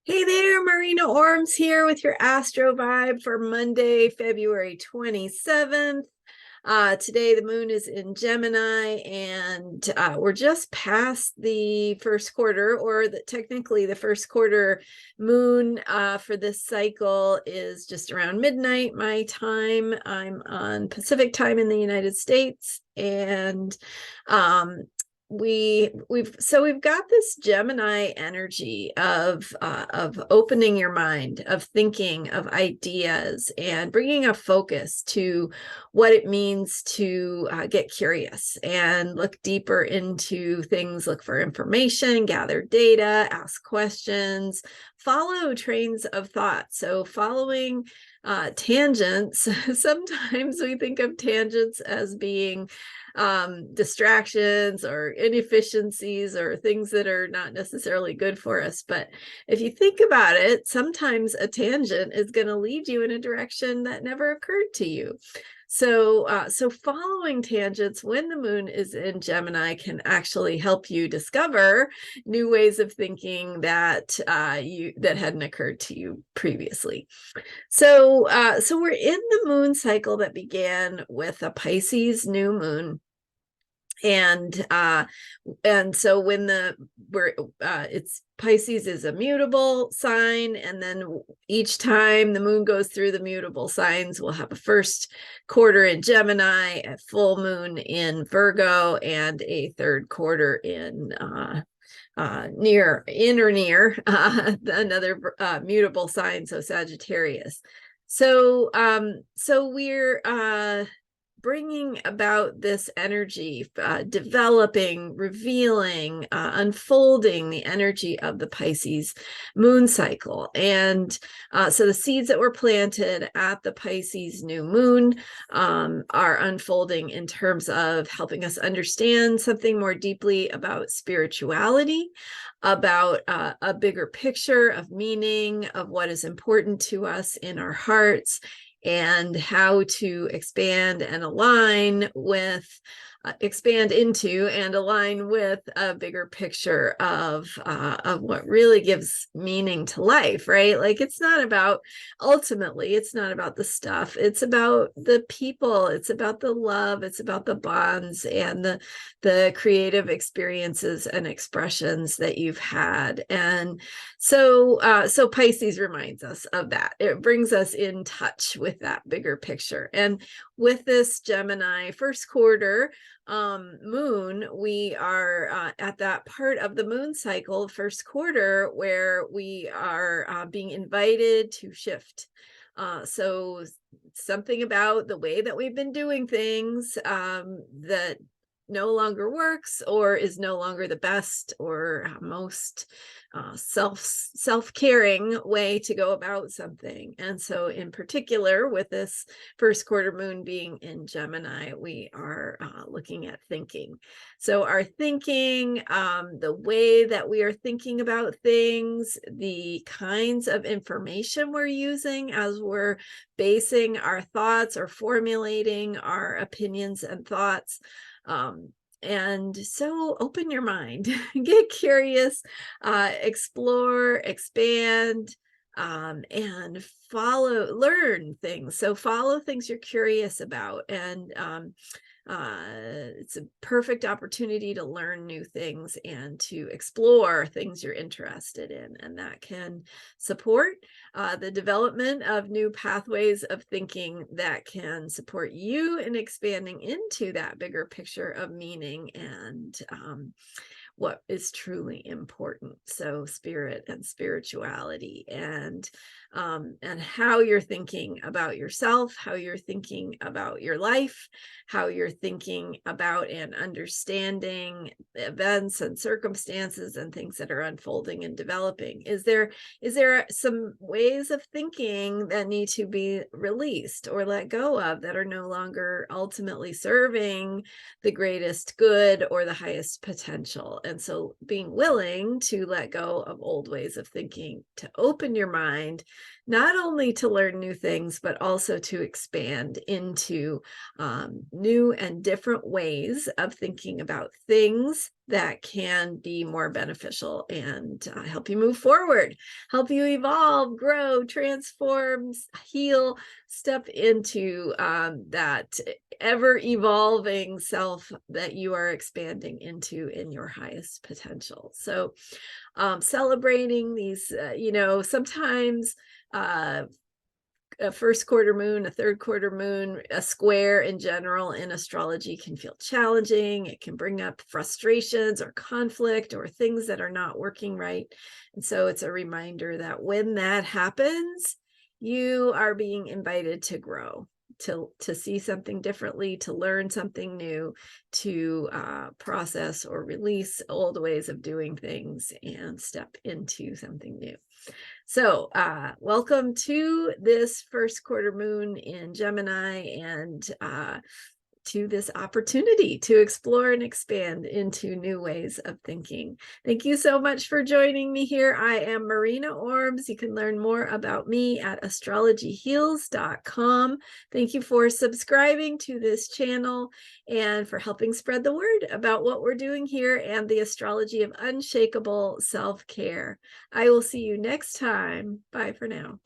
Hey there, Marina Ormes here with your Astro vibe for Monday, February 27th. Today the moon is in Gemini, and we're just past the first quarter, or technically the first quarter moon for this cycle is just around midnight my time. I'm on Pacific time in the United States, and we've got this Gemini energy of opening your mind, of thinking, of ideas, and bringing a focus to what it means to get curious and look deeper into things, look for information, gather data, ask questions, follow trains of thought. So following tangents, sometimes we think of tangents as being distractions or inefficiencies or things that are not necessarily good for us. But if you think about it, sometimes a tangent is going to lead you in a direction that never occurred to you. So following tangents when the moon is in Gemini can actually help you discover new ways of thinking that hadn't occurred to you previously. So we're in the moon cycle that began with a Pisces new moon. And so when it's Pisces is a mutable sign, and then each time the moon goes through the mutable signs, we'll have a first quarter in Gemini, a full moon in Virgo, and a third quarter in near another mutable sign, so Sagittarius. So we're bringing about this energy, developing, revealing, unfolding the energy of the Pisces moon cycle. And so the seeds that were planted at the Pisces new moon are unfolding in terms of helping us understand something more deeply about spirituality, about a bigger picture of meaning, of what is important to us in our hearts, and how to expand into and align with a bigger picture of what really gives meaning to life, right? Like ultimately, it's not about the stuff. It's about the people. It's about the love. It's about the bonds and the creative experiences and expressions that you've had. And so Pisces reminds us of that. It brings us in touch with that bigger picture. And with this Gemini first quarter moon, we are at that part of the moon cycle, first quarter, where we are being invited to shift. So something about the way that we've been doing things that no longer works, or is no longer the best or most self-caring way to go about something. And so in particular, with this first quarter moon being in Gemini, we are looking at thinking. So our thinking, the way that we are thinking about things, the kinds of information we're using as we're basing our thoughts or formulating our opinions and thoughts. And so open your mind, get curious, explore, expand, and learn things. So follow things you're curious about. And it's a perfect opportunity to learn new things and to explore things you're interested in. And that can support the development of new pathways of thinking that can support you in expanding into that bigger picture of meaning and what is truly important. So spirit and spirituality, and how you're thinking about yourself, how you're thinking about your life, how you're thinking about and understanding events and circumstances and things that are unfolding and developing. Is there some ways of thinking that need to be released or let go of that are no longer ultimately serving the greatest good or the highest potential? And so being willing to let go of old ways of thinking, to open your mind, not only to learn new things, but also to expand into new and different ways of thinking about things that can be more beneficial and help you move forward, help you evolve, grow, transform, heal, step into that ever-evolving self that you are expanding into in your highest potential. So celebrating these, sometimes a first quarter moon, a third quarter moon, a square in general in astrology can feel challenging. It can bring up frustrations or conflict or things that are not working right. And so it's a reminder that when that happens, you are being invited to grow, to see something differently, to learn something new, to process or release old ways of doing things and step into something new. So welcome to this first quarter moon in Gemini, and to this opportunity to explore and expand into new ways of thinking. Thank you so much for joining me here. I am Marina Ormes. You can learn more about me at astrologyheals.com. Thank you for subscribing to this channel and for helping spread the word about what we're doing here and the astrology of unshakable self-care. I will see you next time. Bye for now.